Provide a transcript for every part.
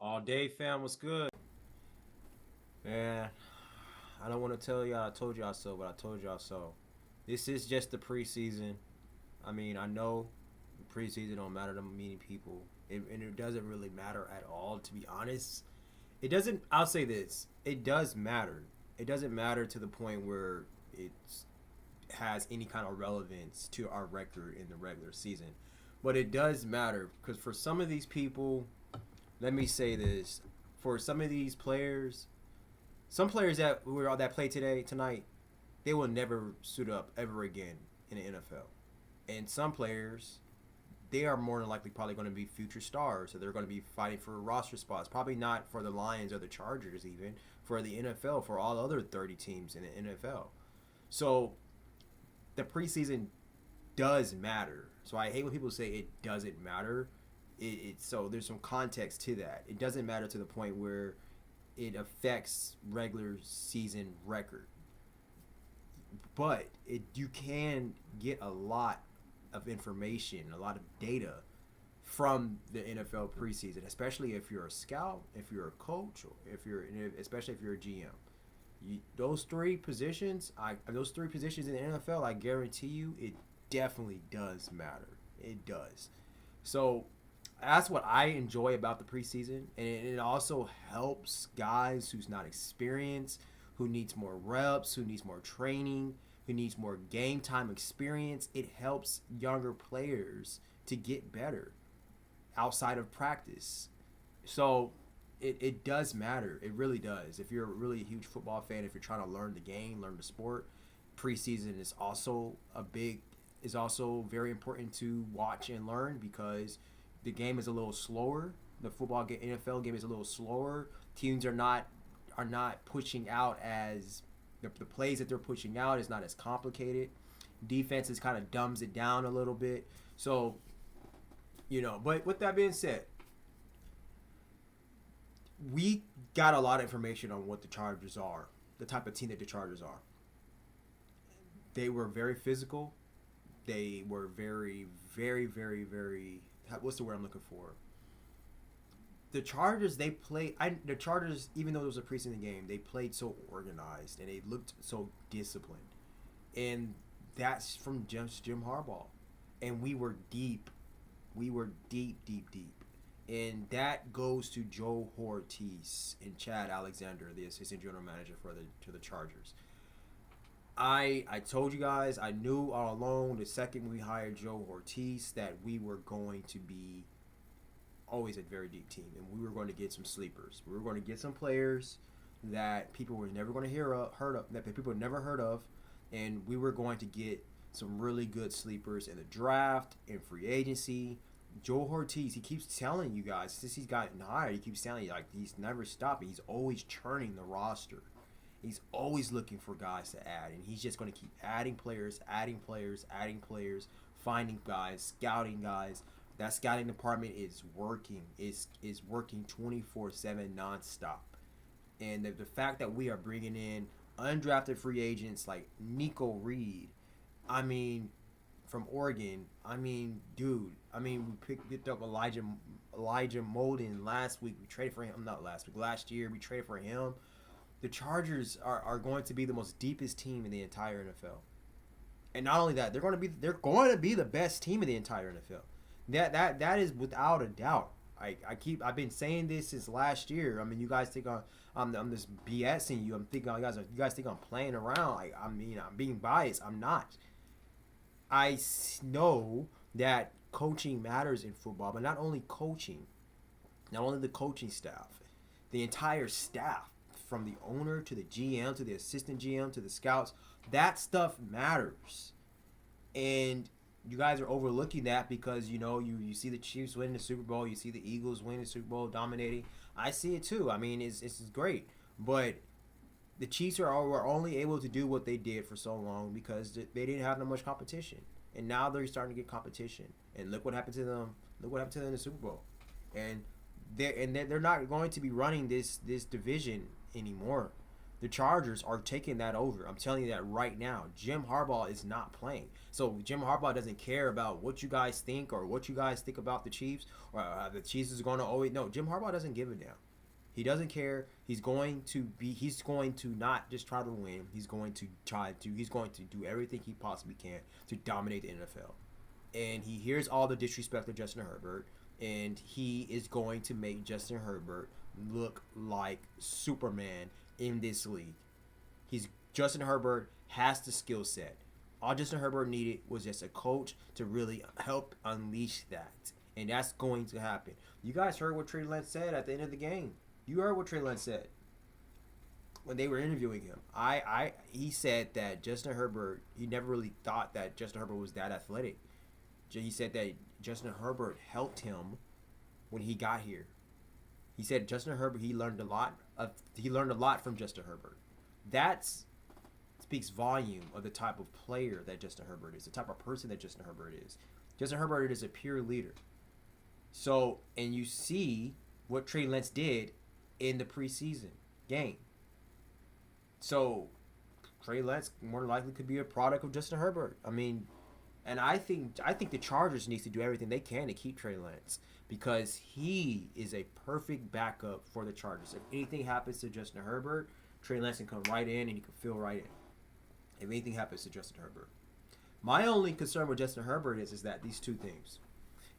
All day, fam. What's good? Man, I don't want to tell y'all I told y'all so, but I told y'all so. This is just the preseason. I mean, I know the preseason don't matter to many people, and it doesn't really matter at all, to be honest. It doesn't, I'll say this, it does matter. It doesn't matter to the point where it has any kind of relevance to our record in the regular season. But it does matter because for some of these people, let me say this, for some of these players, some players that play tonight, they will never suit up ever again in the NFL. And some players, they are more than likely probably going to be future stars, so they're going to be fighting for roster spots. Probably not for the Lions or the Chargers, even for the NFL, for all other 30 teams in the NFL. So the preseason does matter. So I hate when people say it doesn't matter. So there's some context to that. It doesn't matter to the point where it affects regular season record, but you can get a lot of information, a lot of data from the NFL preseason, especially if you're a scout, if you're a coach, or especially if you're a GM. Those three positions in the NFL, I guarantee you, it definitely does matter. It does. So that's what I enjoy about the preseason, and it also helps guys who's not experienced, who needs more reps, who needs more training, who needs more game time experience. It helps younger players to get better outside of practice. So it does matter. It really does. If you're a really huge football fan, if you're trying to learn the game, learn the sport, preseason is also very important to watch and learn because the game is a little slower. The NFL game is a little slower. Teams are not pushing out as the plays that they're pushing out is not as complicated. Defenses kind of dumbs it down a little bit. So, but with that being said, we got a lot of information on what the Chargers are, the type of team that the Chargers are. They were very physical. They were very, very, very, very. What's the word I'm looking for? The Chargers, the Chargers, even though it was a preseason game, they played so organized and they looked so disciplined. And that's from just Jim Harbaugh. And we were deep. We were deep, deep, deep. And that goes to Joe Ortiz and Chad Alexander, the assistant general manager to the Chargers. I told you guys, I knew all along the second we hired Joe Ortiz that we were going to be always a very deep team, and we were going to get some sleepers. We were going to get some players that people were never going to that people never heard of, and we were going to get some really good sleepers in the draft, in free agency. Joe Ortiz, he keeps telling you guys, since he's gotten hired, he keeps telling you, like, he's never stopping. He's always churning the roster. He's always looking for guys to add, and he's just going to keep adding players, finding guys, scouting guys. That scouting department is working. Is working 24/7 nonstop. And the fact that we are bringing in undrafted free agents like Nico Reed, from Oregon. Dude. We picked up Elijah Molden last week. We traded for him. Not last week. Last year we traded for him. The Chargers are going to be the most deepest team in the entire NFL. And not only that, they're going to be the best team in the entire NFL. That is without a doubt. I've been saying this since last year. You guys think I'm just BSing you. I'm thinking you guys think I'm playing around. I'm being biased. I'm not. I know that coaching matters in football, but not only coaching, not only the coaching staff, the entire staff, from the owner to the GM to the assistant GM to the scouts, that stuff matters. And you guys are overlooking that because you see the Chiefs winning the Super Bowl, you see the Eagles winning the Super Bowl, dominating. I see it too. It's great, but the Chiefs were only able to do what they did for so long because they didn't have that much competition, and now they're starting to get competition. And look what happened to them. Look what happened to them in the Super Bowl, and they're not going to be running this division anymore. The Chargers are taking that over. I'm telling you that right now. Jim Harbaugh is not playing. So Jim Harbaugh doesn't care about what you guys think or what you guys think about the Chiefs or the Chiefs is going to always. No, Jim Harbaugh doesn't give a damn. He doesn't care. He's going to not just try to win. He's going to do everything he possibly can to dominate the NFL. And he hears all the disrespect of Justin Herbert, and he is going to make Justin Herbert look like Superman in this league. Justin Herbert has the skill set. All Justin Herbert needed was just a coach to really help unleash that. And that's going to happen. You guys heard what Trey Lance said at the end of the game. You heard what Trey Lance said when they were interviewing him. He said that Justin Herbert, he never really thought that Justin Herbert was that athletic. He said that Justin Herbert helped him when he got here. He said Justin Herbert, he learned a lot from Justin Herbert. That speaks volume of the type of player that Justin Herbert is, the type of person that Justin Herbert is. Justin Herbert is a pure leader. So, and you see what Trey Lance did in the preseason game. So, Trey Lance more likely could be a product of Justin Herbert. I mean, and I think the Chargers needs to do everything they can to keep Trey Lance because he is a perfect backup for the Chargers. If anything happens to Justin Herbert, Trey Lance can come right in and he can fill right in. If anything happens to Justin Herbert. My only concern with Justin Herbert is that these two things.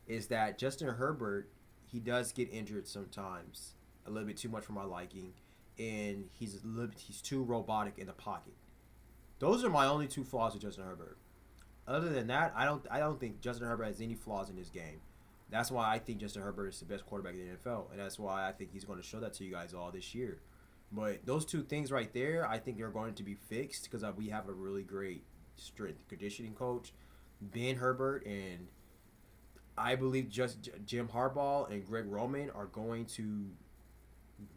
Is that Justin Herbert, he does get injured sometimes, a little bit too much for my liking, and he's too robotic in the pocket. Those are my only two flaws with Justin Herbert. Other than that, I don't think Justin Herbert has any flaws in his game. That's why I think Justin Herbert is the best quarterback in the NFL, and that's why I think he's going to show that to you guys all this year. But those two things right there, I think they're going to be fixed because we have a really great strength conditioning coach, Ben Herbert, and I believe just Jim Harbaugh and Greg Roman are going to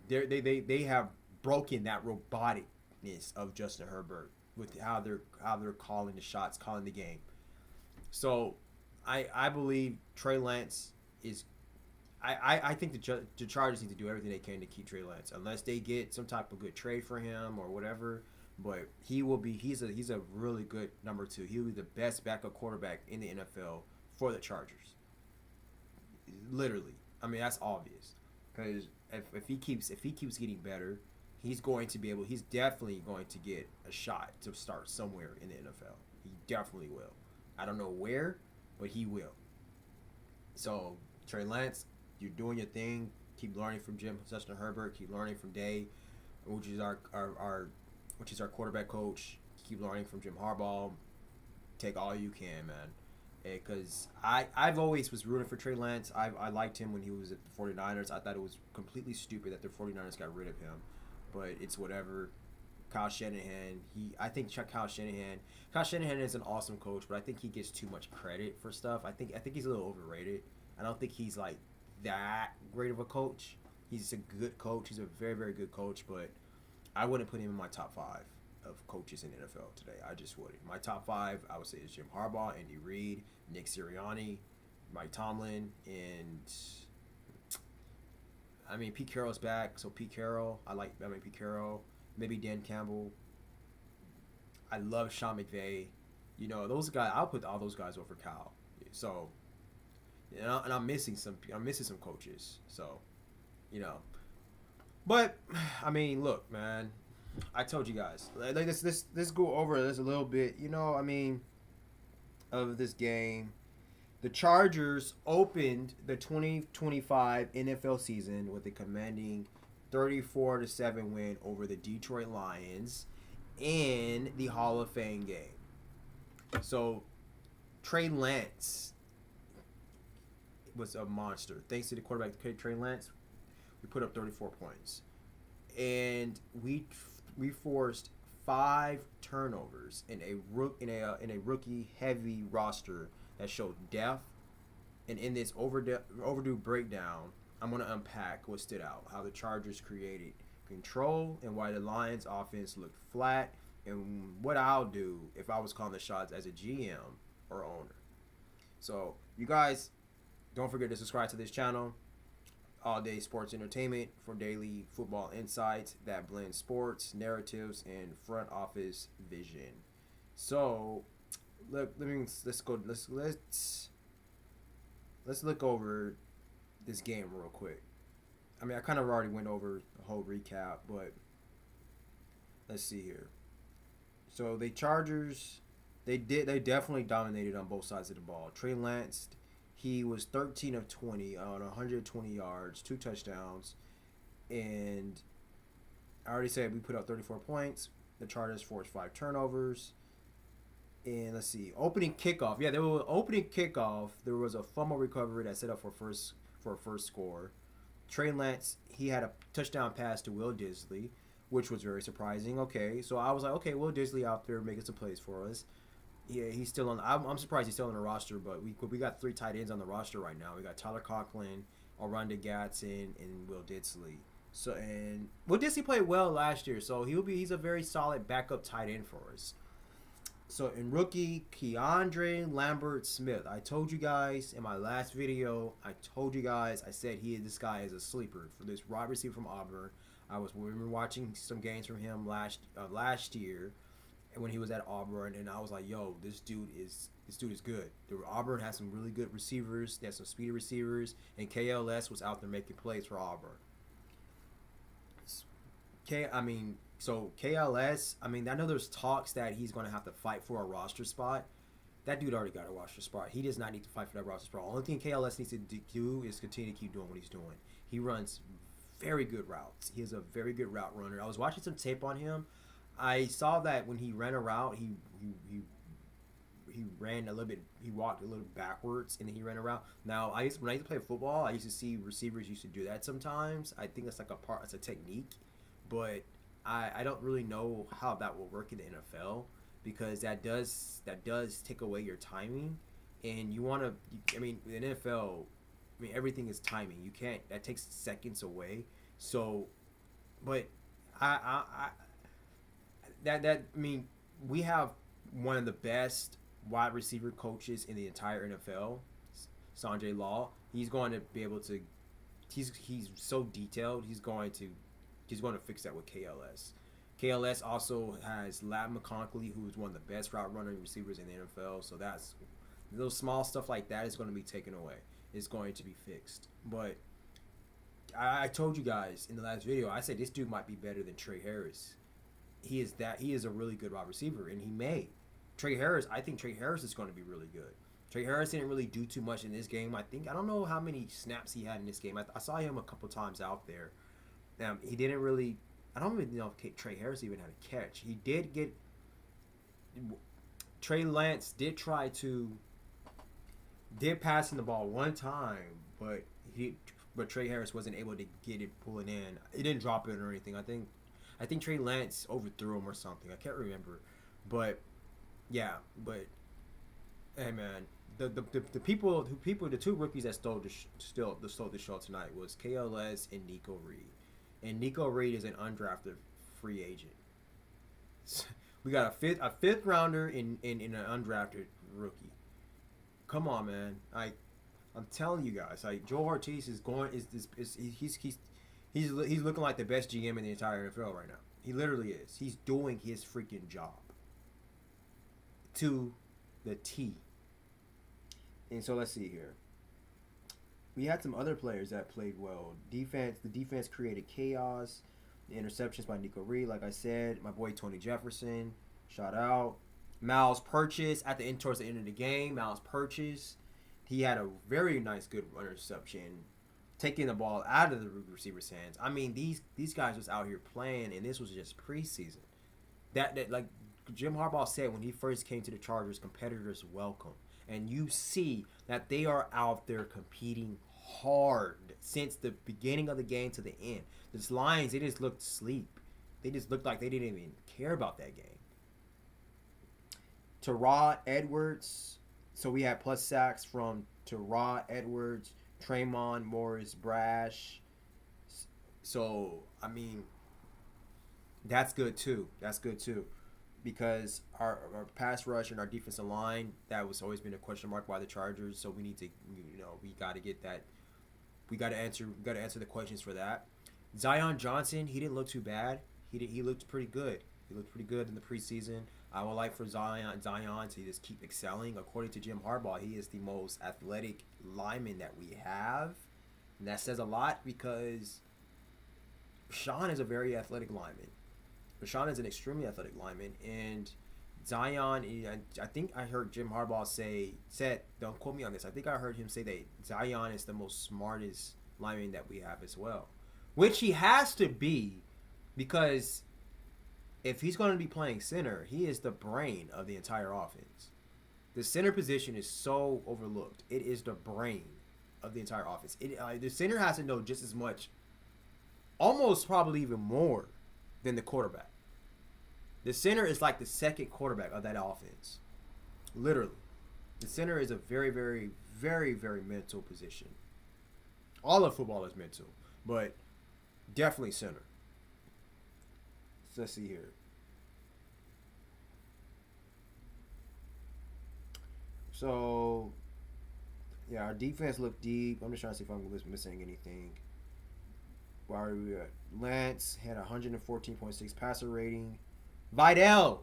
they have broken that roboticness of Justin Herbert with how they're calling the shots, calling the game. So I believe Trey Lance is I think the Chargers need to do everything they can to keep Trey Lance unless they get some type of good trade for him or whatever. But he's a really good number two. He'll be the best backup quarterback in the NFL for the Chargers. Literally, I mean that's obvious because if he keeps getting better, he's definitely going to get a shot to start somewhere in the NFL. He definitely will. I don't know where, but he will. So Trey Lance, you're doing your thing. Keep learning from Justin Herbert. Keep learning from Day, which is our quarterback coach. Keep learning from Jim Harbaugh. Take all you can, man. Because I've always was rooting for Trey Lance. I liked him when he was at the 49ers. I thought it was completely stupid that the 49ers got rid of him. But it's whatever. Kyle Shanahan, I think Kyle Shanahan is an awesome coach, but I think he gets too much credit for stuff. I think he's a little overrated. I don't think he's like that great of a coach. He's a good coach. He's a very, very good coach, but I wouldn't put him in my top 5 of coaches in the NFL today. I just wouldn't. My top 5, I would say, is Jim Harbaugh, Andy Reid, Nick Sirianni, Mike Tomlin, and I mean Pete Carroll's back, so Pete Carroll. Pete Carroll. Maybe Dan Campbell. I love Sean McVay. You know those guys. I'll put all those guys over Kyle. So, and I'm missing some coaches. So, you know. But I mean, look, man. I told you guys. Let's go over this a little bit. You know, I mean, of this game, the Chargers opened the 2025 NFL season with a commanding 34-7 win over the Detroit Lions in the Hall of Fame game. So, Trey Lance was a monster. Thanks to the quarterback, Trey Lance, we put up 34 points. And we forced 5 turnovers in a rookie heavy roster that showed depth. And in this overdue breakdown, I'm going to unpack what stood out, how the Chargers created control and why the Lions offense looked flat, and what I'll do if I was calling the shots as a GM or owner. So you guys, don't forget to subscribe to this channel. all day sports entertainment for daily football insights that blend sports, narratives, and front office vision. So, let's look over this game real quick. I mean, I kind of already went over the whole recap, but let's see here. So the Chargers, they definitely dominated on both sides of the ball. Trey Lance, he was 13 of 20 on 120 yards, 2 touchdowns, and I already said we put up 34 points. The Chargers forced 5 turnovers. And let's see, opening kickoff. Yeah, there was opening kickoff. There was a fumble recovery that set up for a first score. Trey Lance, he had a touchdown pass to Will Disley, which was very surprising. Okay, so I was like, okay, Will Disley out there making some plays for us. Yeah, he's still on. I'm surprised he's still on the roster, but we got 3 tight ends on the roster right now. We got Tyler Conklin, Aranda Gatson, and Will Disley. So and Will Disley played well last year, so he's a very solid backup tight end for us. So in rookie, Keandre Lambert-Smith. I told you guys in my last video, I said this guy is a sleeper for this wide receiver from Auburn. We were watching some games from him last year when he was at Auburn, and I was like, yo, this dude is good. Auburn has some really good receivers. They have some speedy receivers, and KLS was out there making plays for Auburn. So KLS, I know there's talks that he's going to have to fight for a roster spot. That dude already got a roster spot. He does not need to fight for that roster spot. The only thing KLS needs to do is continue to keep doing what he's doing. He runs very good routes. He is a very good route runner. I was watching some tape on him. I saw that when he ran a route, he ran a little bit. He walked a little backwards, and then he ran a route. Now, when I used to play football, I used to see receivers used to do that sometimes. I think it's it's a technique, but I don't really know how that will work in the NFL because that does take away your timing, and you want to. In the NFL, everything is timing. You can't. That takes seconds away. So, but we have one of the best wide receiver coaches in the entire NFL, Sanjay Law. He's going to be able to. He's so detailed. He's going to fix that with KLS. KLS also has Ladd McConkey, who is one of the best route running receivers in the NFL. So that's those small stuff like that is going to be taken away. It's going to be fixed. But I told you guys in the last video, I said this dude might be better than Trey Harris. He is a really good wide receiver, and he may. I think Trey Harris is going to be really good. Trey Harris didn't really do too much in this game. I don't know how many snaps he had in this game. I saw him a couple times out there. He didn't really. I don't even know if Trey Harris even had a catch. He did get. Trey Lance did pass in the ball one time, but Trey Harris wasn't able to get it pulling in. He didn't drop it or anything. I think Trey Lance overthrew him or something. I can't remember, but yeah. But hey, man, the two rookies that stole the show tonight was KLS and Nico Reed. And Nico Reed is an undrafted free agent. We got a fifth rounder in an undrafted rookie. Come on, man. I'm telling you guys. Joe Ortiz is he's looking like the best GM in the entire NFL right now. He literally is. He's doing his freaking job to the T. And so let's see here. We had some other players that played well. The defense created chaos. The interceptions by Nico Reed, like I said. My boy Tony Jefferson, shout out. Miles Purchase towards the end of the game. Miles Purchase, he had a very nice, good interception, taking the ball out of the receiver's hands. These guys was out here playing, and this was just preseason. That like Jim Harbaugh said when he first came to the Chargers, competitors welcome. And you see that they are out there competing hard since the beginning of the game to the end. The Lions, they just looked asleep. They just looked like they didn't even care about that game. Terrell Edwards. So we had plus sacks from Terrell Edwards, Tremont Morris Brash. So, that's good too. Because our pass rush and our defensive line, that was always been a question mark by the Chargers. So we need to, we got to get that We got to answer. We got to answer the questions for that. Zion Johnson, he didn't look too bad. He looked pretty good. He looked pretty good in the preseason. I would like for Zion to just keep excelling. According to Jim Harbaugh, he is the most athletic lineman that we have. And that says a lot because Sean is a very athletic lineman. Sean is an extremely athletic lineman. And Zion, I think I heard Jim Harbaugh said, don't quote me on this, I think I heard him say that Zion is the most smartest lineman that we have as well. Which he has to be, because if he's going to be playing center, he is the brain of the entire offense. The center position is so overlooked. It is the brain of the entire offense. The center has to know just as much, almost probably even more, than the quarterback. The center is like the second quarterback of that offense. Literally. The center is a very, very, very, very mental position. All of football is mental, but definitely center. So let's see here. So, yeah, our defense looked deep. I'm just trying to see if I'm missing anything. Where are we at? Lance had 114.6 passer rating. Kamali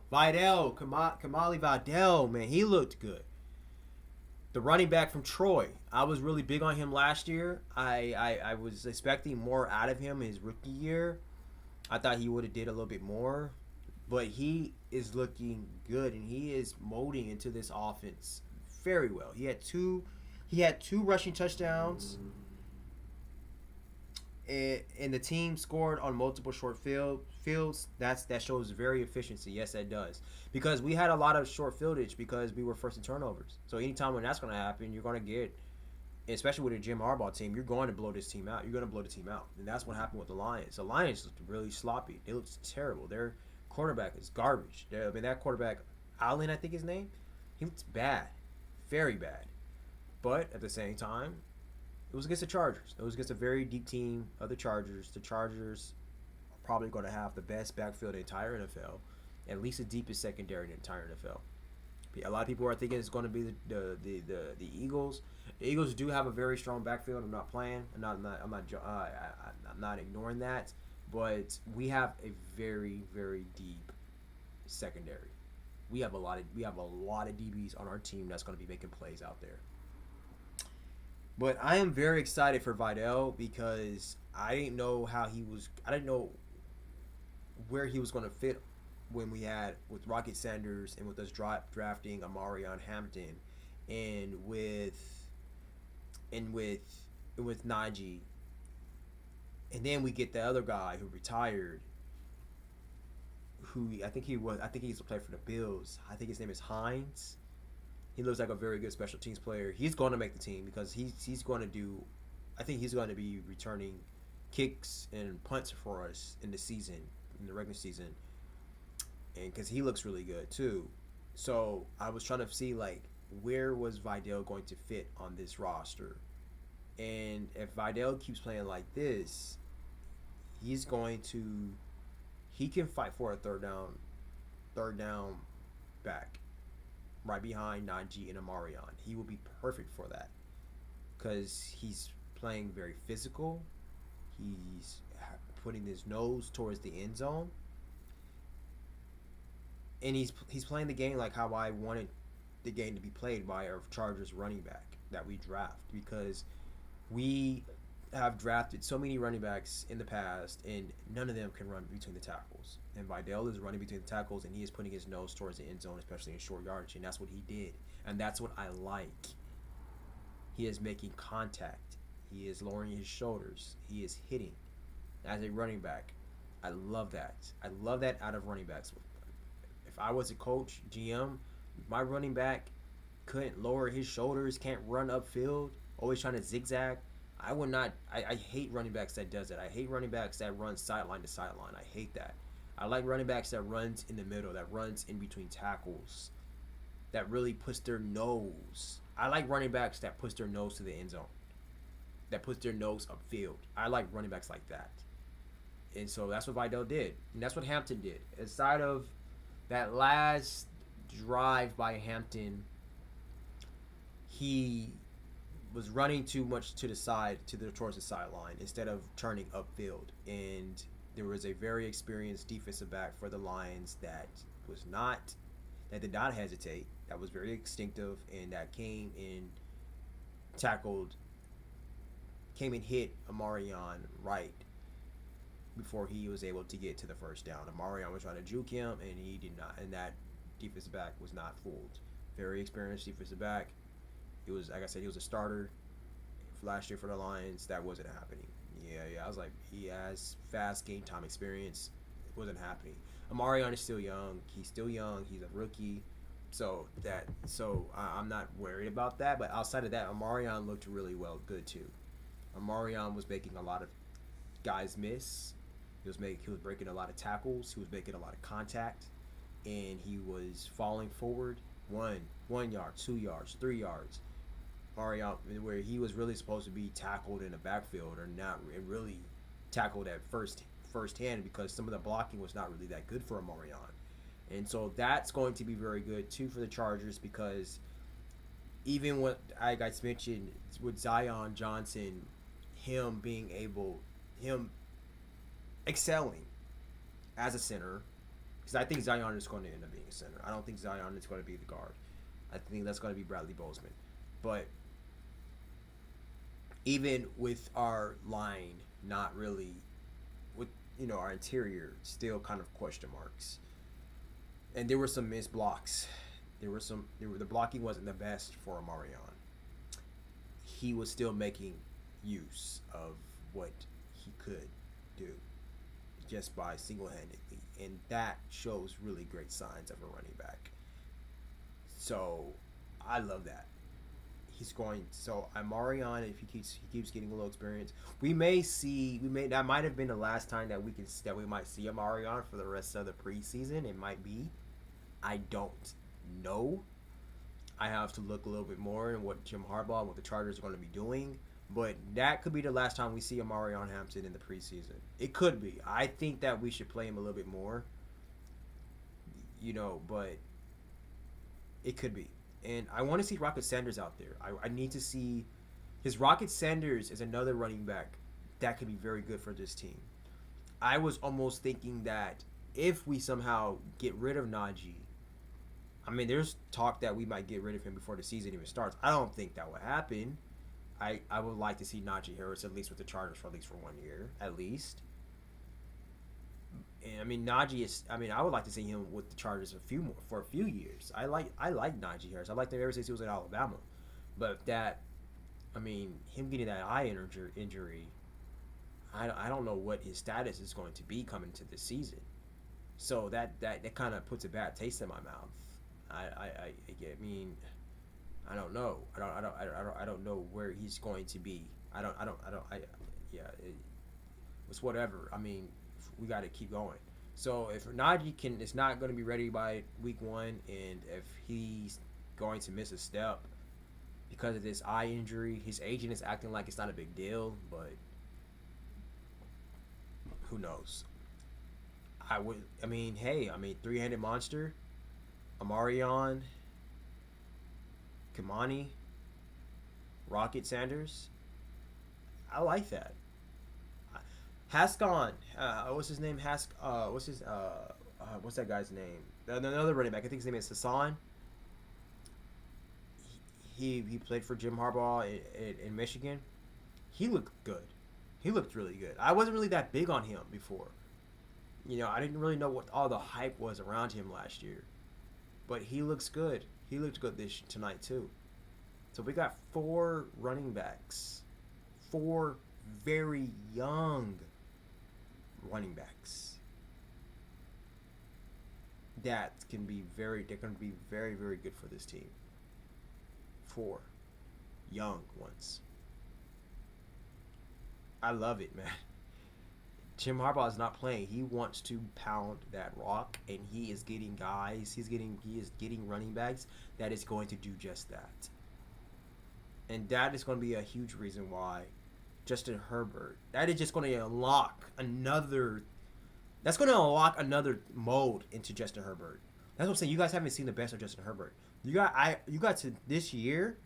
Vidal, man, he looked good. The running back from Troy, I was really big on him last year. I was expecting more out of him his rookie year. I thought he would have did a little bit more, but he is looking good, and he is molding into this offense very well. He had two rushing touchdowns, and the team scored on multiple short fields. That shows very efficiency. Yes, that does, because we had a lot of short fieldage because we were first in turnovers. So anytime when that's going to happen, you're going to get, especially with a Jim Harbaugh team, you're going to blow this team out. You're going to blow the team out, and that's what happened with the Lions. The Lions looked really sloppy. They looked terrible. Their quarterback is garbage. That quarterback, Allen, I think his name, he looked bad, very bad. But at the same time, it was against the Chargers. It was against a very deep team of the Chargers. The Chargers are probably going to have the best backfield in the entire NFL, at least the deepest secondary in the entire NFL. A lot of people are thinking it's going to be the Eagles. The Eagles do have a very strong backfield. I'm not playing. I'm not ignoring that. But we have a very, very deep secondary. We have a lot of DBs on our team that's going to be making plays out there. But I am very excited for Vidal because I didn't know where he was going to fit when we had with Rocket Sanders and with us drafting Amarion Hampton and with Najee. And then we get the other guy who retired, who I think he used to play for the Bills. I think his name is Hines. He looks like a very good special teams player. He's going to make the team because he's going to do, I think he's going to be returning kicks and punts for us in the regular season. And because he looks really good too. So I was trying to see where was Vidal going to fit on this roster. And if Vidal keeps playing like this, he can fight for a third down back right behind Najee and Amarion. He will be perfect for that because he's playing very physical. He's putting his nose towards the end zone. And he's playing the game like how I wanted the game to be played by our Chargers running back that we draft, because we have drafted so many running backs in the past and none of them can run between the tackles. And Vidal is running between the tackles and he is putting his nose towards the end zone, especially in short yardage, and that's what he did. And that's what I like. He is making contact. He is lowering his shoulders. He is hitting as a running back. I love that. I love that out of running backs. If I was a coach, GM, my running back couldn't lower his shoulders, can't run upfield, always trying to zigzag, I would not. I hate running backs that does it. I hate running backs that run sideline to sideline. I hate that. I like running backs that runs in the middle, that runs in between tackles, that really puts their nose. I like running backs that puts their nose to the end zone, that puts their nose upfield. I like running backs like that. And so that's what Vidal did. And that's what Hampton did. Aside of that last drive by Hampton, he was running too much to the side, towards the sideline instead of turning upfield. And there was a very experienced defensive back for the Lions that did not hesitate. That was very instinctive, and that came and hit Amarion right before he was able to get to the first down. Amarion was trying to juke him, and he did not. And that defensive back was not fooled. Very experienced defensive back. He was, like I said, he was a starter last year for the Lions. That wasn't happening. Yeah. I was like, he has fast game time experience. It wasn't happening. Amarion is still young. He's still young. He's a rookie. So I'm not worried about that. But outside of that, Amarion looked really good too. Amarion was making a lot of guys miss. He was breaking a lot of tackles. He was making a lot of contact, and he was falling forward 1 yard, 2 yards, 3 yards. Amarion, where he was really supposed to be tackled in the backfield, or not, and really tackled at first hand, because some of the blocking was not really that good for Amarion. And so that's going to be very good too for the Chargers, because even what I guys mentioned with Zion Johnson, him excelling as a center, because I think Zion is going to end up being a center. I don't think Zion is going to be the guard. I think that's going to be Bradley Bozeman. But even with our line not really, with our interior still kind of question marks, and there were some missed blocks. The blocking wasn't the best for Amarion. He was still making use of what he could do just by single-handedly, and that shows really great signs of a running back. So I love that. Amarion, if he keeps getting a little experience, that might have been the last time that we might see Amarion for the rest of the preseason. It might be. I don't know. I have to look a little bit more in what Jim Harbaugh and what the Chargers are going to be doing. But that could be the last time we see Amarion Hampton in the preseason. It could be. I think that we should play him a little bit more. But it could be. And I want to see Rocket Sanders out there. I need to see his Rocket Sanders is another running back that could be very good for this team. I was almost thinking that if we somehow get rid of Najee, there's talk that we might get rid of him before the season even starts. I don't think that will happen. I would like to see Najee Harris at least with the Chargers for 1 year, at least. And Najee is. I would like to see him with the Chargers for a few years. I like Najee Harris. I liked him ever since he was at Alabama. But him getting that eye injury, I don't know what his status is going to be coming to this season. So that kind of puts a bad taste in my mouth. I don't know. I don't know where he's going to be. It's whatever. We got to keep going. So if Najee is not going to be ready by week 1, and if he's going to miss a step because of this eye injury, his agent is acting like it's not a big deal, but who knows? Three-handed monster, Amarion, Kimani, Rocket Sanders. I like that. Haskon, what's his name? What's that guy's name? Another running back. I think his name is Hassan. He played for Jim Harbaugh in Michigan. He looked good. He looked really good. I wasn't really that big on him before. I didn't really know what all the hype was around him last year. But he looks good. He looked good tonight too. So we got 4 running backs. 4 very young running backs they're going to be very, very good for this team. 4 young ones. I love it, man. Jim Harbaugh is not playing. He wants to pound that rock, and he is getting guys. He is getting running backs that is going to do just that. And that is going to be a huge reason why Justin Herbert. That is just going to unlock another. That's going to unlock another mode into Justin Herbert. That's what I'm saying. You guys haven't seen the best of Justin Herbert. You got to this year,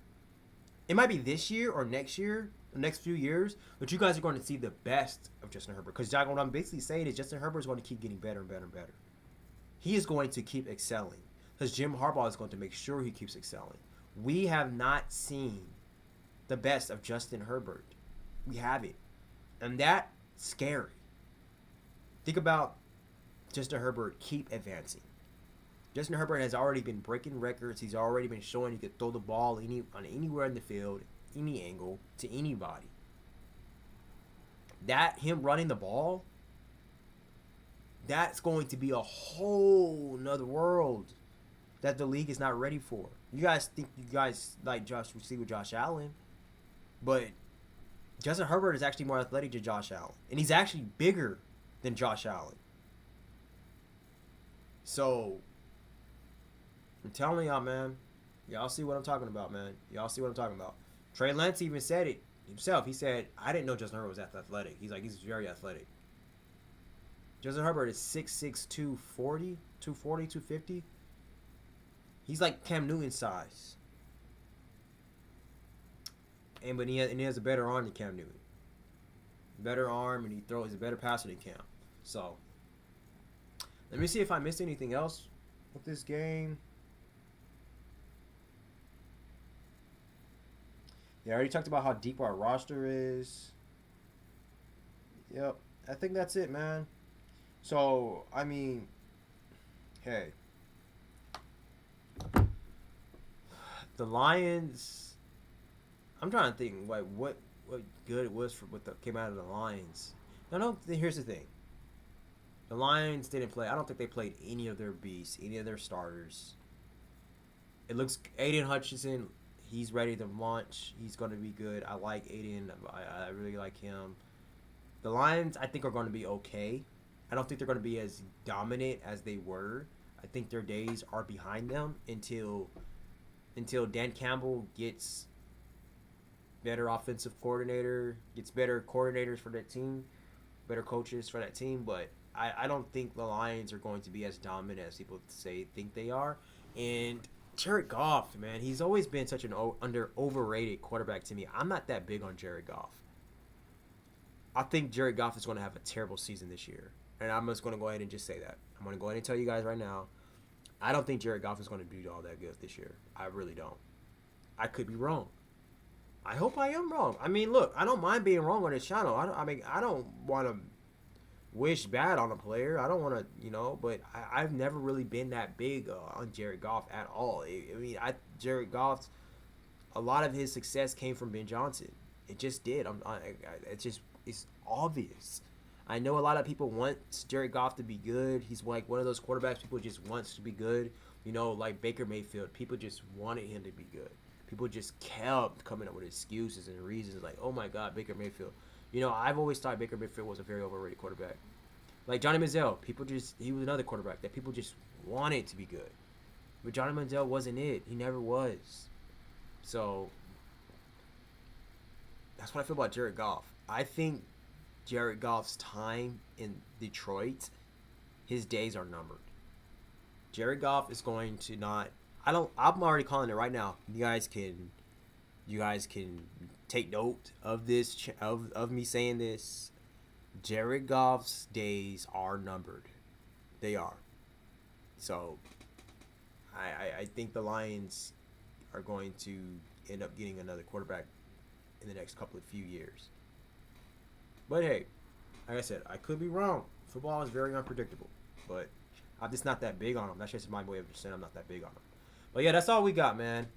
It might be this year or next year, the next few years, but you guys are going to see the best of Justin Herbert. Because what I'm basically saying is Justin Herbert is going to keep getting better and better and better. He is going to keep excelling because Jim Harbaugh is going to make sure he keeps excelling. We have not seen the best of Justin Herbert. We haven't. And that's scary. Think about Justin Herbert keep advancing. Justin Herbert has already been breaking records. He's already been showing he could throw the ball anywhere in the field, any angle, to anybody. That him running the ball, that's going to be a whole nother world that the league is not ready for. You guys think you guys like Josh, we see with Josh Allen, but Justin Herbert is actually more athletic than Josh Allen, and he's actually bigger than Josh Allen. So I'm telling y'all, man. Y'all see what I'm talking about, man. Y'all see what I'm talking about. Trey Lance even said it himself. He said, I didn't know Justin Herbert was that athletic. He's like, he's very athletic. Justin Herbert is 6'6", 240, 250. He's like Cam Newton size. But he has a better arm than Cam Newton. Better arm, and he's a better passer than Cam. So, let me see if I missed anything else with this game. Yeah, I already talked about how deep our roster is. Yep. I think that's it, man. So, I mean, hey. The Lions, I'm trying to think like what good it was for what came out of the Lions. No, here's the thing. The Lions didn't play. I don't think they played any of their beasts, any of their starters. It looks Aiden Hutchinson, he's ready to launch. He's going to be good. I like Aiden. I really like him. The Lions, I think, are going to be okay. I don't think they're going to be as dominant as they were. I think their days are behind them until Dan Campbell gets better offensive coordinator, gets better coordinators for that team, better coaches for that team. But I don't think the Lions are going to be as dominant as people think they are. And Jared Goff, man, he's always been such an overrated quarterback to me. I'm not that big on Jared Goff. I think Jared Goff is going to have a terrible season this year. And I'm just going to go ahead and just say that. I'm going to go ahead and tell you guys right now, I don't think Jared Goff is going to be all that good this year. I really don't. I could be wrong. I hope I am wrong. I mean, look, I don't mind being wrong on this channel. I don't want to wish bad on a player. I don't want to, but I've never really been that big on Jared Goff at all. Jared Goff's, a lot of his success came from Ben Johnson. It just did. It's obvious. I know a lot of people want Jared Goff to be good. He's like one of those quarterbacks people just wants to be good. Like Baker Mayfield. People just wanted him to be good. People just kept coming up with excuses and reasons like, oh my God, Baker Mayfield. I've always thought Baker Mayfield was a very overrated quarterback. Like Johnny Manziel, he was another quarterback that people just wanted to be good. But Johnny Manziel wasn't it. He never was. So, that's what I feel about Jared Goff. I think Jared Goff's time in Detroit, his days are numbered. Jared Goff is going to not. I'm already calling it right now. You guys can take note of this of me saying this. Jared Goff's days are numbered. They are. So I think the Lions are going to end up getting another quarterback in the next few years. But hey, like I said, I could be wrong. Football is very unpredictable. But I'm just not that big on them. That's just my way of saying I'm not that big on them. But yeah, that's all we got, man.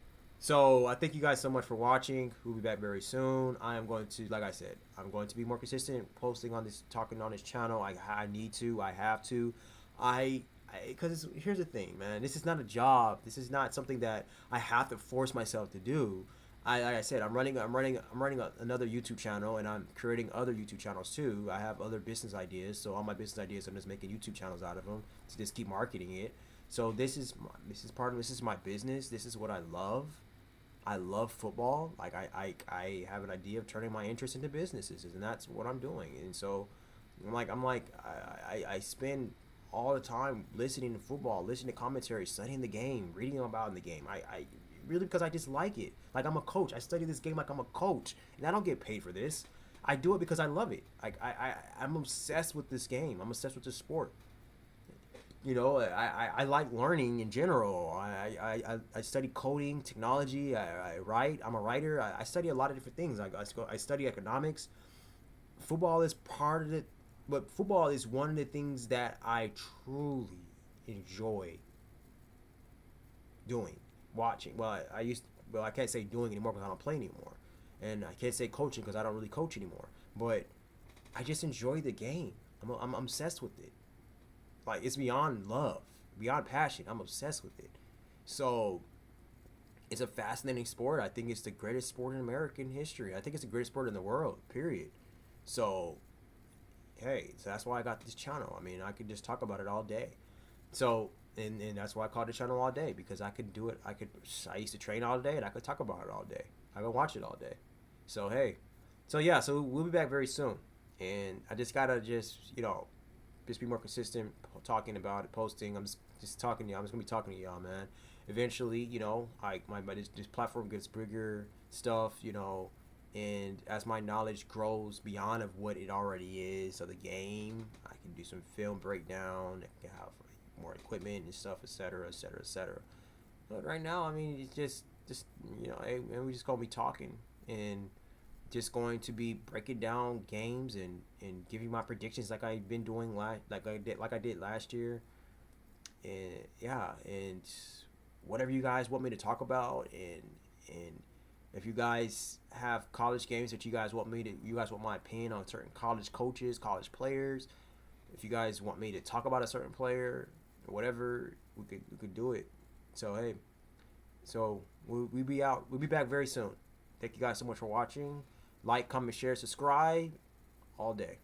So I thank you guys so much for watching. We'll be back very soon. I am going to, like I said, I'm going to be more consistent posting on this, talking on this channel. I need to. I have to. Because here's the thing, man. This is not a job. This is not something that I have to force myself to do. Like I said, I'm running another YouTube channel, and I'm creating other YouTube channels too. I have other business ideas, so all my business ideas, I'm just making YouTube channels out of them to just keep marketing it. So this is my business. This is what I love. I love football. Like I have an idea of turning my interest into businesses, and that's what I'm doing. And so I spend all the time listening to football, listening to commentary, studying the game, reading about in the game. really because I just like it. Like I'm a coach. I study this game like I'm a coach, and I don't get paid for this. I do it because I love it. Like I'm obsessed with this game. I'm obsessed with this sport. You know, I like learning in general. I study coding, technology. I write. I'm a writer. I study a lot of different things. I study economics. Football is part of it, but football is one of the things that I truly enjoy doing, watching. Well, I can't say doing anymore because I don't play anymore, and I can't say coaching because I don't really coach anymore. But I just enjoy the game. I'm obsessed with it. Like it's beyond love, beyond passion. I'm obsessed with it. So it's a fascinating sport. I think it's the greatest sport in American history. I think it's the greatest sport in the world. Period. So hey, so that's why I got this channel. I mean, I could just talk about it all day. So and that's why I called the channel all day because I could do it. I used to train all day and I could talk about it all day. I could watch it all day. So hey, so yeah, so we'll be back very soon, and I just gotta just be more consistent talking about it, posting. I'm just talking to y'all. I'm just gonna be talking to y'all, man. Eventually, this platform gets bigger stuff, and as my knowledge grows beyond of what it already is of the game, I can do some film breakdown. I can have more equipment and stuff, etc., etc., etc. But right now, I mean, it's just hey, man, we just gonna be talking and just going to be breaking down games and giving my predictions like I've been doing like I did last year. And yeah, and whatever you guys want me to talk about, and if you guys have college games that you guys want my opinion on certain college coaches, college players, if you guys want me to talk about a certain player or whatever, we could do it. So hey, so we'll be back very soon. Thank you guys so much for watching. Like, comment, share, subscribe all day.